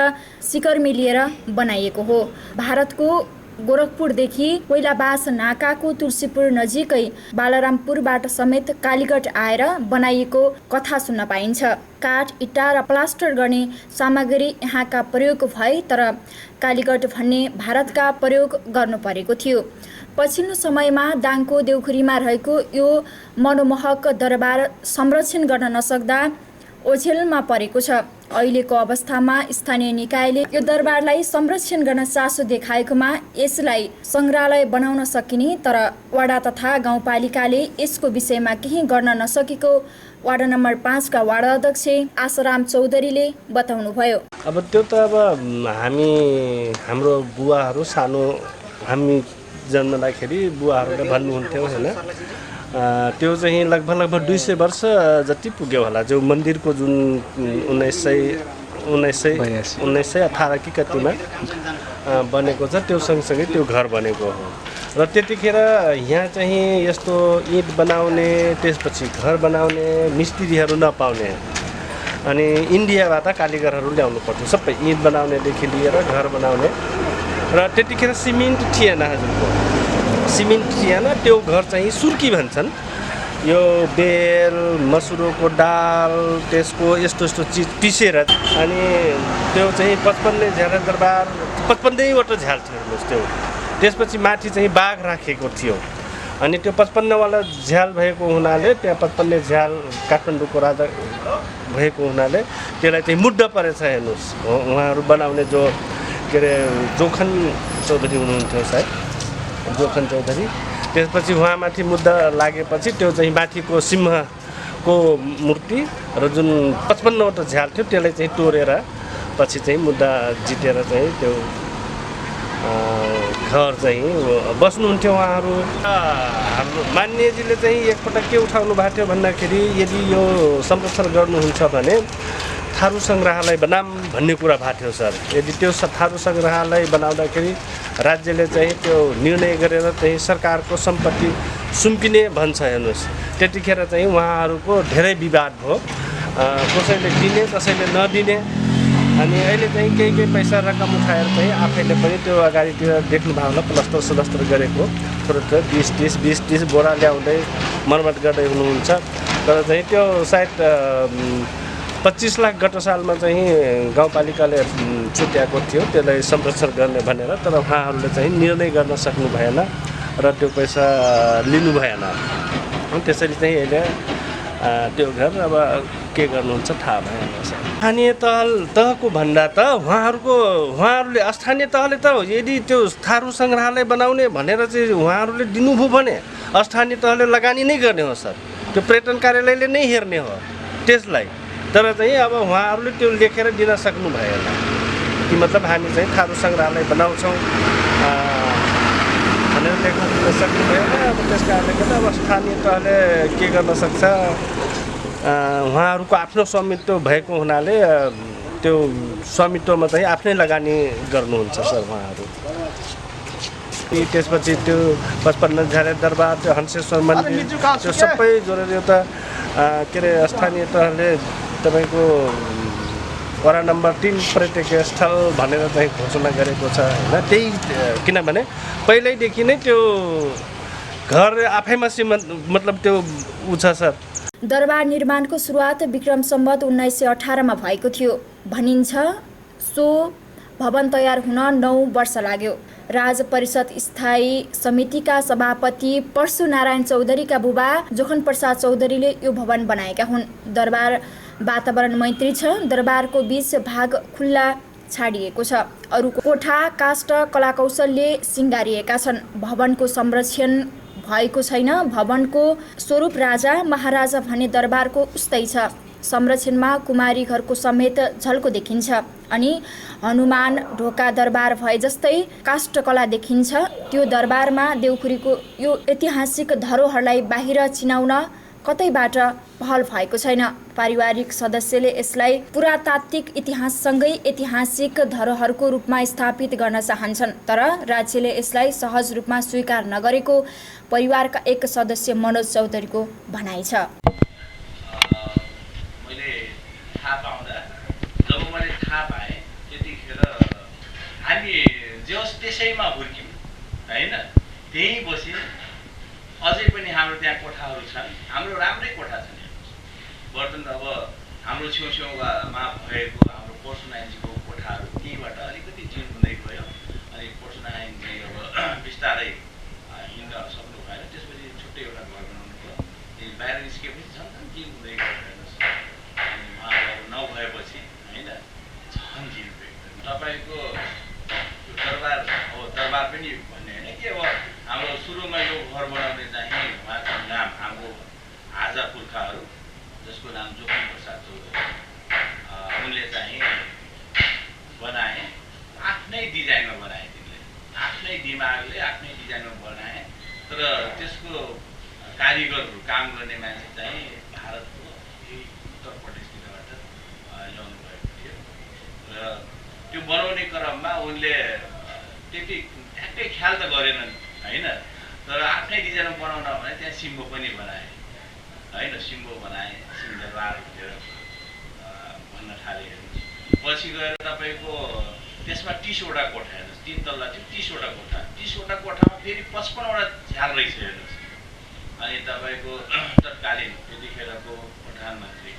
सिकर्मी लिएर बनाइएको हो। भारतको गोरखपुरदेखि कोइलाबास नाकाको तुलसीपुर नजिकै बालरामपुरबाट समेत कालीगढ आएर बनाइएको कथा सुन्न पाइन्छ। काठ, इट्टा र प्लास्टर गर्ने सामग्री यहाँका प्रयोग भए तर कालीगढ भन्ने भारतका प्रयोग गर्नु परेको थियो। पछिल्लो समयमा दाङको देउखुरीमा रहेको यो मनोमोहक दरबार संरक्षण गर्न नसक्दा ओझेलमा परेको छ। अहिलेको अवस्थामा स्थानीय निकायले यो दरबारलाई संरक्षण गर्न चासो देखाएकोमा यसलाई सङ्ग्रहालय बनाउन सकिने तर वडा तथा गाउँपालिकाले यसको विषयमा केही गर्न नसकेको वार्ड नम्बर 5 का वार्ड अध्यक्ष आशाराम चौधरीले बताउनुभयो। अब त्यो त अब हाम्रो बुवाहरू सानो हामी जन्मदाखेरि बुवाहरूले भन्नुहुन्थ्यो होइन, त्यो चाहिँ लगभग 200 वर्ष जति पुग्यो होला। जो मन्दिरको जुन 1918 कि कतिमा बनेको छ त्यो सँगसँगै त्यो घर बनेको हो र त्यतिखेर यहाँ चाहिँ यस्तो इँट बनाउने त्यसपछि घर बनाउने मिस्त्रीहरू नपाउने अनि इन्डियाबाट कारिगरहरू ल्याउनु पर्थ्यो सबै इँट बनाउनेदेखि लिएर घर बनाउने र त्यतिखेर सिमेन्ट थिएन हजुरको सिमेन्ट थिएन त्यो घर चाहिँ सुर्की भन्छन् यो बेल मसुरोको दाल त्यसको यस्तो यस्तो चिज पिसेर अनि त्यो चाहिँ 55 झ्याल दरबार 55वटा झ्याल थियो हेर्नुहोस् त्यो त्यसपछि माथि चाहिँ बाघ राखेको थियो अनि त्यो 55 वाला झ्याल भएको हुनाले त्यहाँ 55 झ्याल काठमाडौँको राजा भएको हुनाले त्यसलाई चाहिँ मुद्दा परेछ हेर्नुहोस् उहाँहरू बनाउने जो के अरे जोखन चौधरी हुनुहुन्थ्यो सायद जोखन चौधरी त्यसपछि उहाँमाथि मुद्दा लागेपछि त्यो चाहिँ माथिको सिंहको मूर्ति र जुन 55वटा झ्याल थियो त्यसलाई चाहिँ तोडेर पछि चाहिँ मुद्दा जितेर चाहिँ त्यो घर चाहिँ बस्नुहुन्थ्यो उहाँहरू हाम्रो मान्यजीले चाहिँ एकपटक के उठाउनु भएको थियो भन्दाखेरि यदि यो संरक्षण गर्नुहुन्छ भने थारू सङ्ग्रहालय बनाम भन्ने कुरा भएको थियो सर यदि त्यो थारू सङ्ग्रहालय बनाउँदाखेरि राज्यले चाहिँ त्यो निर्णय गरेर चाहिँ सरकारको सम्पत्ति सुम्पिने भन्छ हेर्नुहोस् त्यतिखेर चाहिँ उहाँहरूको धेरै विवाद भयो कसैले दिने कसैले नदिने अनि अहिले चाहिँ केही पैसा रकम उठाएर चाहिँ आफैले पनि त्यो अगाडितिर देख्नुभयो होला प्लस्टर सलस्टर गरेको थोरै थोरै 20-30 बोरा ल्याउँदै मर्मत गर्दै हुनुहुन्छ तर चाहिँ त्यो सायद 25 लाख गत सालमा चाहिँ गाउँपालिकाले छुट्याएको थियो त्यसलाई संरक्षण गर्ने भनेर तर उहाँहरूले चाहिँ निर्णय गर्न सक्नु भएन र त्यो पैसा लिनु भएन त्यसरी चाहिँ अहिले त्यो घर अब के गर्नुहुन्छ थाहा भएन स्थानीय तहको भन्दा त उहाँहरूले स्थानीय तहले त यदि त्यो थारू सङ्ग्रहालय बनाउने भनेर चाहिँ उहाँहरूले दिनुभयो भने स्थानीय तहले लगानी नै गर्ने हो सर त्यो पर्यटन कार्यालयले नै हेर्ने हो त्यसलाई तर चाहिँ अब उहाँहरूले त्यो लेखेर दिन सक्नु भएन कि मतलब हामी चाहिँ थारू सङ्ग्रहालय बनाउँछौँ भनेर लेख्न दिन सक्नु भएन अब त्यस कारणले गर्दा अब स्थानीय तहले के गर्न सक्छ उहाँहरूको आफ्नो स्वामित्व भएको हुनाले त्यो स्वामित्वमा चाहिँ आफ्नै लगानी गर्नुहुन्छ सर उहाँहरू त्यसपछि त्यो 55 झ्याल दरबार त्यो हंसेश्वर मन्दिर त्यो सबै जोडेर एउटा के अरे स्थानीय तहले तपाईँको वडा नम्बर 3 पर्यटकीय स्थल भनेर चाहिँ घोषणा गरेको छ होइन त्यही किनभने पहिल्यैदेखि नै त्यो घर आफैमा मतलब त्यो उ छ सर दरबार निर्माणको सुरुवात विक्रम सम्वत 1918 मा भएको थियो भनिन्छ सो भवन तयार हुन 9 वर्ष लाग्यो राज परिषद स्थायी समितिका सभापति परशुनारायण चौधरीका बुबा जोखन प्रसाद चौधरीले यो भवन बनाएका हुन् दरबार वातावरण मैत्री छ दरबारको 20 भाग खुल्ला छाडिएको छ अरूको कोठा काष्ठ कलाकौशलले सिंगारिएका छन् भवनको संरक्षण भएको छैन भवनको स्वरूप राजा महाराजा भने दरबारको उस्तै छ संरक्षणमा कुमारी घरको समेत झल्को देखिन्छ अनि हनुमान ढोका दरबार भए जस्तै काष्ठकला देखिन्छ त्यो दरबारमा देउखुरीको यो ऐतिहासिक धरोहरलाई बाहिर चिनाउन कतैबाट पहल भएको छैन पारिवारिक सदस्यले यसलाई पुरातात्विक इतिहाससँगै ऐतिहासिक धरोहरको रूपमा स्थापित गर्न चाहन्छन् तर राज्यले यसलाई सहज रूपमा स्वीकार नगरेको परिवारका एक सदस्य मनोज चौधरीको भनाइ छ मैले थाहा पाएँ त्यतिखेर हामी जस त्यसैमा हुर्क्यौँ होइन त्यहीँ बस्यौँ अझै पनि हाम्रो त्यहाँ कोठाहरू छन् हाम्रो राम्रै कोठा छन् वर्तन अब हाम्रो छेउछेउमा भएको हाम्रो परशुनारायणजीको कोठाहरू त्यहीँबाट अलिकति चिन हुँदै गयो अनि परशुनारायणजी अब बिस्तारै हिँड्न सक्नु भएन त्यसपछि छुट्टै एउटा घर बनाउनु भयो बाहिर निस्केपछि झन् चिन हुँदै गयो हेर्नुहोस् अनि उहाँहरू नभएपछि होइन झन् चिन भयो तपाईँको दरबार हो दरबार पनि भन्ने होइन के हो हाम्रो सुरुमा यो घर बनाउने चाहिँ उहाँको नाम हाम्रो आजा पुर्खाहरू जसको नाम जोखन प्रसाद चौधरी उनले चाहिँ बनाए आफ्नै डिजाइनमा बनाए तिनले आफ्नै दिमागले आफ्नै डिजाइनमा बनाए तर त्यसको कारिगरहरू काम गर्ने मान्छे चाहिँ भारतको उत्तर प्रदेशतिरबाट ल्याउनु भएको थियो र त्यो बनाउने क्रममा उनले त्यति ठ्याक्कै ख्याल त गरेनन् होइन। तर आफ्नै डिजाइनमा बनाउन भने त्यहाँ सिम्बो पनि बनाए होइन, सिम्बो बनाए, सिङ्गलबार भनेर भन्न थाले। पछि गएर तपाईँको त्यसमा 30वटा कोठा हेर्नुहोस्, 3 तल्ला थियो 30वटा कोठा, 30वटा कोठामा फेरि 55वटा झ्याल रहेछ हेर्नुहोस्। अनि तपाईँको तत्कालीन त्यतिखेरको प्रधानमन्त्री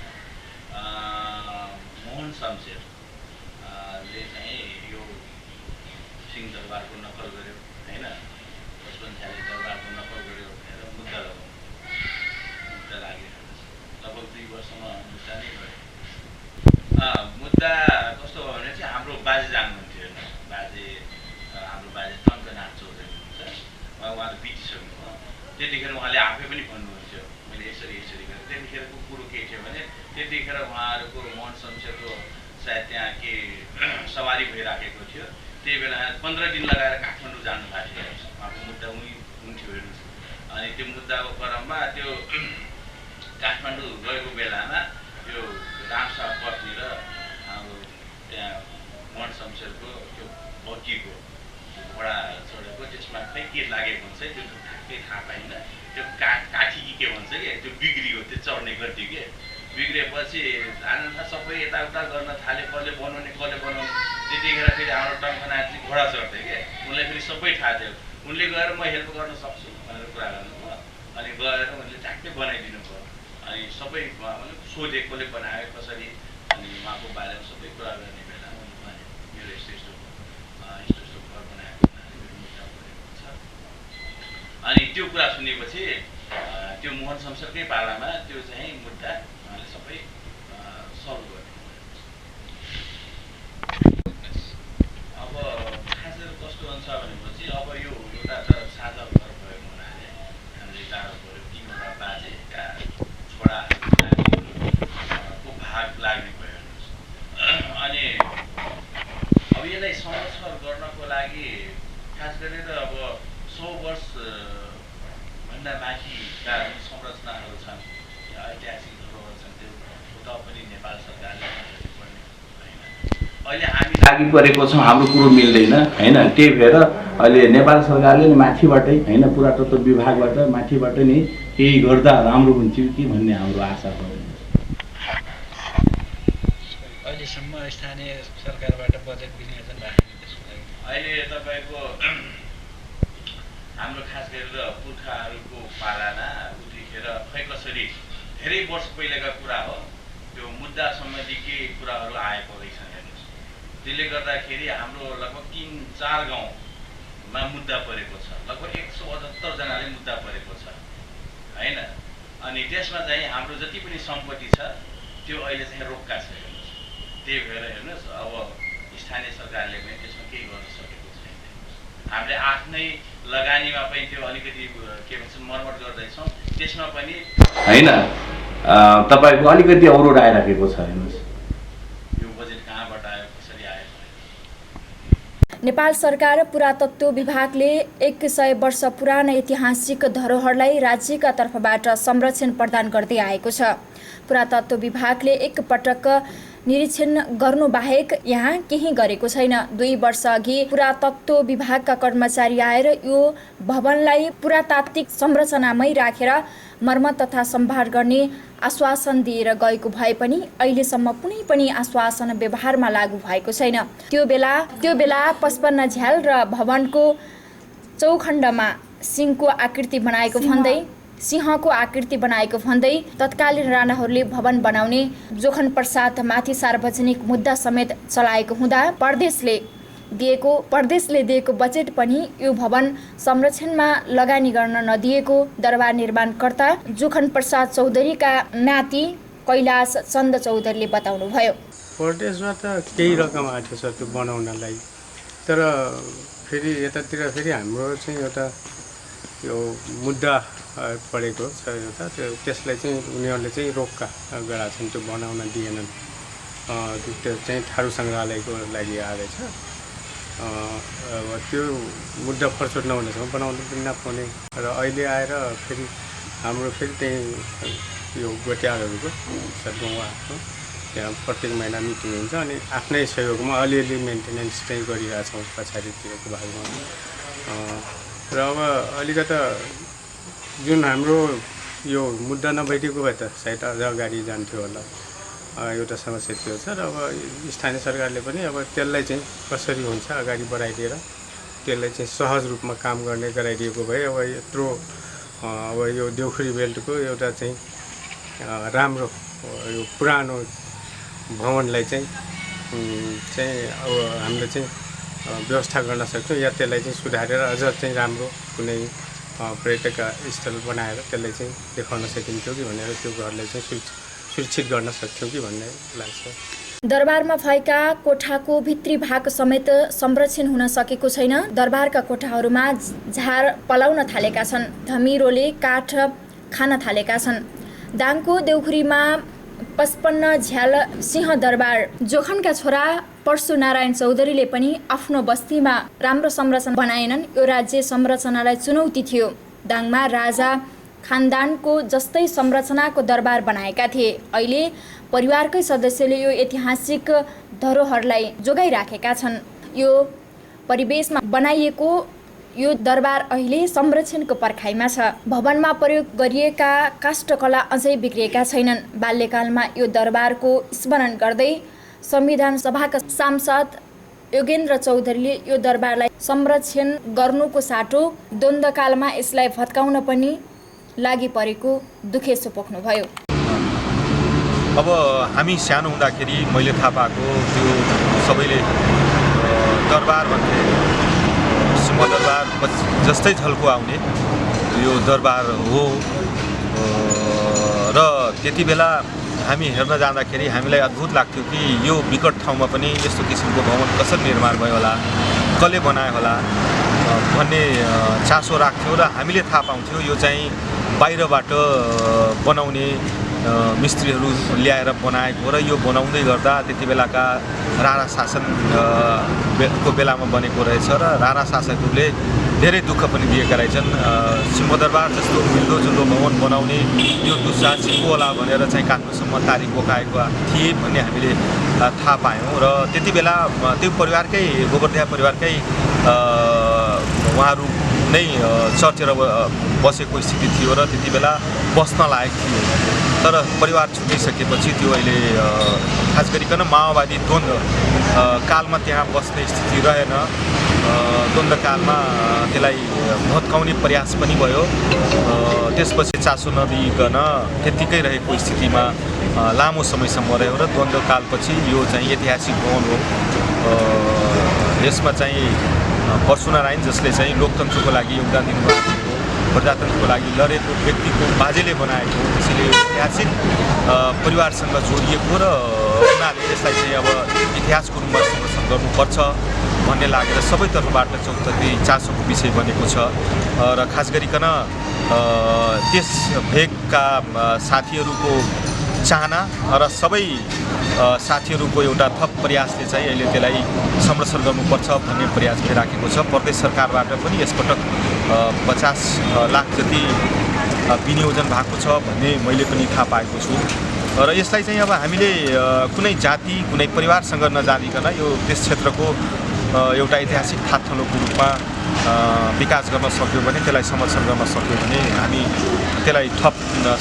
मोहन शमशेरले चाहिँ यो सिंहदरबारको नक्कल गर्यो होइन, 55 झ्याले दरबारको नक्कल गर्यो भनेर मुद्दा लगाउनु, मुद्दा लाग्यो। लगभग 2 वर्षमा मुद्दा नै गऱ्यो। मुद्दा कस्तो भयो भने चाहिँ हाम्रो बाजे जानुहुन्थ्यो हेर्नुहोस्, हाम्रो बाजे टङ्कनाथ चौधरी हुनुहुन्छ, उहाँ त बितिसक्नुभयो। त्यतिखेर उहाँले आफै पनि भन्नुहुन्थ्यो मैले यसरी गरेँ। त्यतिखेरको कुरो के थियो भने त्यतिखेर उहाँहरूको मोहन शमशेरको सायद त्यहाँ के सवारी भइराखेको थियो। त्यही बेला 15 दिन लगाएर काठमाडौँ जानुभएको थियो हेर्नुहोस्, उहाँको मुद्दा हुन्थ्यो हेर्नुहोस्। अनि त्यो मुद्दाको क्रममा त्यो काठमाडौँ गएको बेलामा त्यो रामशाह पत्नी र हाम्रो त्यहाँ मोहन शमशेरको त्यो बग्गीको घोडा चढेको त्यसमा खै के लागेको हुन्छ त्यो ठ्याक्कै थाहा पाइँदैन। त्यो काठी के भन्छ कि त्यो बिग्रियो, त्यो चढ्ने गर्थ्यो कि बिग्रिएपछि आनन्द सबै यताउता गर्न थाले, कसले बनाउने त्यतिखेर फेरि हाम्रो टङ्कनाथ चाहिँ घोडा चढ्थ्यो कि उनलाई फेरि सबै थाहा थियो। उनले गएर म हेल्प गर्न सक्छु भनेर कुरा गर्नुभयो। अनि गएर उनले ट्याक्कै बनाइदिनु भयो। अनि सबै सोधे कसले बनायो कसरी, अनि उहाँको बारेमा सबै कुरा गर्ने बेला उनले भने मेरो यस्तो घर बनाएको मेरो मुद्दा परेको छ। अनि त्यो कुरा सुनेपछि त्यो मोहन शमशेरकै पालामा त्यो चाहिँ मुद्दा उहाँले सबै सल्भ गर्यो। अब खास गरी कस्तो हुन्छ भनेपछि अब यो एउटा त साझा घर भएको हुनाले हामीले टाढो पऱ्यो, 3वटा बाजेका छोराको भाग लाग्ने भयो हेर्नुहोस्। अनि अब यसलाई संरक्षण गर्नको लागि खास गरेर अब 100 वर्षभन्दा माथिका जुन संरचनाहरू छन्, ऐतिहासिक धरोहर छन्, त्यो उता पनि नेपाल सरकारले पर्ने होइन। अहिले हामी लागि परेको छौँ, हाम्रो कुरो मिल्दैन होइन। त्यही भएर अहिले नेपाल सरकारले माथिबाटै होइन, पुरातत्व विभागबाट माथिबाट नै केही गर्दा राम्रो हुन्थ्यो कि भन्ने हाम्रो आशा छ। अहिलेसम्म स्थानीय सरकारबाट बजेट विनियोजन भएको त्यसको लागि अहिले तपाईँको हाम्रो खास गरेर पुर्खाहरूको पालामा उतिखेर खै कसरी धेरै वर्ष पहिलेका कुरा हो, त्यो मुद्दा सम्बन्धी केही कुराहरू आएको रहेछन् हेर्नुहोस्। त्यसले गर्दाखेरि हाम्रो लगभग 3-4 गाउँमा मुद्दा परेको छ, लगभग 178 जनाले मुद्दा परेको छ होइन। अनि त्यसमा चाहिँ हाम्रो जति पनि सम्पत्ति छ त्यो अहिले चाहिँ रोक्का छ हेर्नुहोस्। त्यही भएर हेर्नुहोस् अब स्थानीय सरकारले पनि त्यसमा केही गर्न सकेको छैन। हामीले आफ्नै लगानीमा पनि त्यो अलिकति के भन्छ मर्मत गर्दैछौँ, त्यसमा पनि होइन तपाईँको अलिकति अवरोध आइराखेको छ हेर्नुहोस्। यो बजेट कहाँबाट आयो, कसरी आयो? नेपाल सरकार पुरातत्व विभागले 100 वर्ष पुराना ऐतिहासिक धरोहरलाई राज्यका तर्फबाट संरक्षण प्रदान गर्दै आएको छ। पुरातत्व विभागले एक पटक निरीक्षण गर्नु बाहेक यहाँ केही गरेको छैन। 2 वर्ष अघि पुरातत्व विभागका कर्मचारी आएर यो भवनलाई पुरातात्विक संरचनामै राखेर मर्मत तथा सम्भार गर्ने आश्वासन दिएर गएको भए पनि अहिलेसम्म कुनै पनि आश्वासन व्यवहारमा लागू भएको छैन। त्यो बेला 55 झ्याल र भवनको चौखण्डमा सिंहको आकृति बनाएको भन्दै तत्कालीन राणाहरूले भवन बनाउने जोखन प्रसाद माथि सार्वजनिक मुद्दा समेत चलाएको हुँदा प्रदेशले दिएको बजेट पनि यो भवन संरक्षणमा लगानी गर्न नदिएको दरबार निर्माणकर्ता जोखन प्रसाद चौधरीका नाति कैलाश चन्द चौधरीले बताउनुभयो। प्रदेशमा त केही रकम आएको छ त्यो बनाउनलाई, तर फेरि यतातिर फेरि हाम्रो चाहिँ एउटा यो मुद्दा परेको छ एउटा, त्यसलाई चाहिँ उनीहरूले चाहिँ रोक्का गराएको छन्, त्यो बनाउन दिएनन्। त्यो चाहिँ थारू सङ्ग्रहालयको लागि आएछ। अब त्यो मुद्दा फर्चोट नहुनेसम्म बनाउनु पनि नपाउने र अहिले आएर फेरि हाम्रो फेरि त्यही यो गोट्याहरूको सद्गाउँको त्यहाँ प्रत्येक महिना मिटिङ हुन्छ अनि आफ्नै सहयोगमा अलिअलि मेन्टेनेन्स चाहिँ गरिरहेछौँ पछाडितिरको भागमा। र अब अलिकता जुन हाम्रो यो मुद्दा नभइदिएको भए त सायद अझ अगाडि जान्थ्यो होला, एउटा समस्या त्यो छ। र अब स्थानीय सरकारले पनि अब त्यसलाई चाहिँ कसरी हुन्छ अगाडि बढाइदिएर त्यसलाई चाहिँ सहज रूपमा काम गर्ने गराइदिएको भए अब यत्रो अब यो देउखुरी बेल्टको एउटा चाहिँ राम्रो यो पुरानो भवनलाई चाहिँ अब हामीले चाहिँ व्यवस्था गर्न सक्छौँ या त्यसलाई चाहिँ सुधारेर अझ चाहिँ राम्रो कुनै पर्यटक स्थल बनाएर त्यसलाई चाहिँ देखाउन सकिन्थ्यो कि भनेर त्यो घरलाई चाहिँ सुरक्षित गर्न सक्थ्यौँ कि भन्ने लाग्छ। दरबारमा भएका कोठाको भित्री भाग समेत संरक्षण हुन सकेको छैन। दरबारका कोठाहरूमा झार पलाउन थालेका छन्, धमिरोले काठ खान थालेका छन्। दाङको देउखुरीमा 55 झ्याल सिंह दरबार जोखनका छोरा परशु नारायण चौधरीले पनि आफ्नो बस्तीमा राम्रो संरचना बनाएनन्। यो राज्य संरचनालाई चुनौती थियो। दाङमा राजा खानदानको जस्तै संरचनाको दरबार बनाएका थिए। अहिले परिवारकै सदस्यले यो ऐतिहासिक धरोहरलाई जोगाइराखेका छन्। यो परिवेशमा बनाइएको यो दरबार अहिले संरक्षणको पर्खाइमा छ। भवनमा प्रयोग गरिएका काष्ठकला अझै बिग्रिएका छैनन्। बाल्यकालमा यो दरबारको स्मरण गर्दै संविधान सभाका सांसद योगेन्द्र चौधरीले यो दरबारलाई संरक्षण गर्नुको साटो द्वन्द्वकालमा यसलाई भत्काउन पनि लागि परेको दुखेसो पोख्नुभयो। अब हामी सानो हुँदाखेरि मैले थाहा पाएको त्यो सबैले दरबार भन्थे सिंह दरबार जस्तै झल्को आउने यो दरबार हो। र त्यति बेला हामी हेर्न जाँदाखेरि हामीलाई अद्भुत लाग्थ्यो कि यो विकट ठाउँमा पनि यस्तो किसिमको भवन कसरी निर्माण भयो होला, कसले बनायो होला भन्ने चासो राख्थ्यौँ। र हामीले थाहा पाउँथ्यौँ यो चाहिँ बाहिरबाट बनाउने मिस्त्रीहरू ल्याएर बनाएको र यो बनाउँदै गर्दा त्यति बेलाका राणा शासनको बेलामा बनेको रहेछ र राणा शासकहरूले धेरै दुःख पनि दिएका रहेछन्। सिंहदरबार जस्तो मिल्दोजुल्दो भवन बनाउने यो दुस्साहसिक होला भनेर चाहिँ काठमाडौँसम्म तारिख बोकाएको थिए भन्ने हामीले थाहा पायौँ। र त्यति बेला त्यो परिवारकै गोबरदेहा परिवारकै उहाँहरू नै चर्चेर बसेको स्थिति थियो र त्यति बेला बस्न लायक थियो। तर परिवार छुटिसकेपछि त्यो अहिले खास गरिकन माओवादी द्वन्द्व कालमा त्यहाँ बस्ने स्थिति रहेन। द्वन्द्वकालमा त्यसलाई भत्काउने प्रयास पनि भयो। त्यसपछि चासो नदिइकन त्यत्तिकै रहेको स्थितिमा लामो समयसम्म रह्यो र द्वन्द्वकालपछि यो चाहिँ ऐतिहासिक भवन हो। यसमा चाहिँ परशु नारायण जसले चाहिँ लोकतन्त्रको लागि योगदान दिनुभएको हो, प्रजातन्त्रको लागि लडेको व्यक्तिको बाजेले बनाएको हो। त्यसैले ऐतिहासिक परिवारसँग जोडिएको र उनीहरूले यसलाई चाहिँ अब इतिहासको रूपमा संरक्षण गर्नुपर्छ भन्ने लागेर सबै तर्फबाट चौतर्फी चासोको विषय बनेको छ। र खास गरिकन त्यस भेगका साथीहरूको चाहना र सबै साथीहरूको एउटा थप प्रयासले चाहिँ अहिले त्यसलाई संरक्षण गर्नुपर्छ भन्ने प्रयास भइराखेको छ। प्रदेश सरकारबाट पनि यसपटक 50 लाख जति विनियोजन भएको छ भन्ने मैले पनि थाहा पाएको छु। र यसलाई चाहिँ अब हामीले कुनै जाति कुनै परिवारसँग नजानिकन यो त्यस क्षेत्रको एउटा ऐतिहासिक थाथलोको रूपमा विकास गर्न सक्यो भने, त्यसलाई संरक्षण गर्न सक्यो भने हामी त्यसलाई थप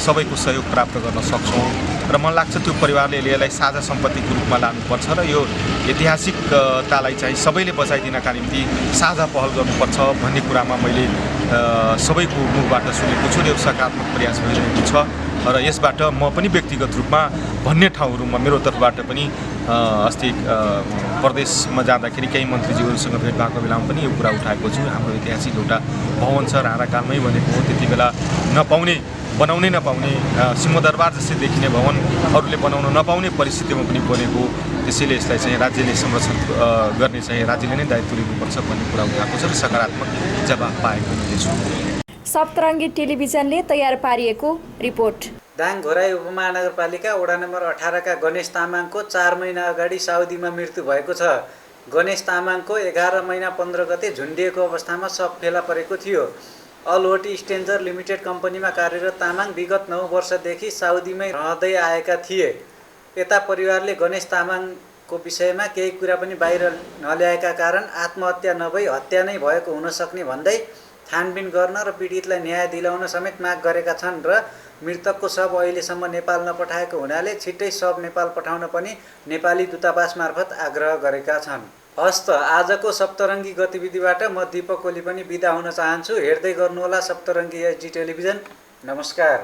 सबैको सहयोग प्राप्त गर्न सक्छौँ। र मलाई लाग्छ त्यो परिवारले यसलाई साझा सम्पत्तिको रूपमा लानुपर्छ र यो ऐतिहासिकतालाई चाहिँ सबैले बचाइदिनका निम्ति साझा पहल गर्नुपर्छ भन्ने कुरामा मैले सबैको मुखबाट सुनेको छु र यो सकारात्मक प्रयास भइरहेको छ। र यसबाट म पनि व्यक्तिगत रूपमा भन्ने ठाउँहरूमा मेरो तर्फबाट पनि अस्ति प्रदेशमा जाँदाखेरि केही मन्त्रीज्यूहरूसँग भेट भएको बेलामा पनि यो कुरा उठाएको छु। हाम्रो ऐतिहासिक एउटा भवन छ, राणाकालमै बनेको हो। त्यति बेला बनाउनै नपाउने सिंहदरबार जस्तै देखिने भवन अरूले बनाउन नपाउने परिस्थितिमा पनि बनेको। त्यसैले यसलाई चाहिँ राज्यले संरक्षण गर्ने चाहिँ राज्यले नै दायित्व लिनुपर्छ भन्ने कुरा उठाएको छ र सकारात्मक जवाफ पाएको हुनेछु। सप्तरङ्गी टेलिभिजनले तयार पारिएको रिपोर्ट। दाङ घोराई उपमहानगरपालिका वडा नम्बर 18 का गणेश तामाङको 4 महिना अगाडि साउदीमा मृत्यु भएको छ। गणेश तामाङको 11 महिना 15 गते झुन्डिएको अवस्थामा शव फेला परेको थियो। अलहोटी स्टेन्जर लिमिटेड कम्पनीमा कार्यरत तामाङ विगत 9 वर्षदेखि साउदीमै रहँदै आएका थिए। यता परिवारले गणेश तामाङको विषयमा केही कुरा पनि बाहिर नल्याएका कारण आत्महत्या नभई हत्या नै भएको हुन सक्ने भन्दै छानबिन गर्न र पीडितलाई न्याय दिलाउन समेत माग गरेका छन् र मृतकको शव अहिलेसम्म नेपाल नपठाएको हुनाले छिट्टै शव नेपाल पठाउन पनि नेपाली दूतावास मार्फत आग्रह गरेका छन्। हस्त आजको सप्तरङ्गी गतिविधिबाट म दीपक ओली पनि बिदा हुन चाहन्छु। हेर्दै गर्नुहोला सप्तरङ्गी एचडी टेलिभिजन। नमस्कार।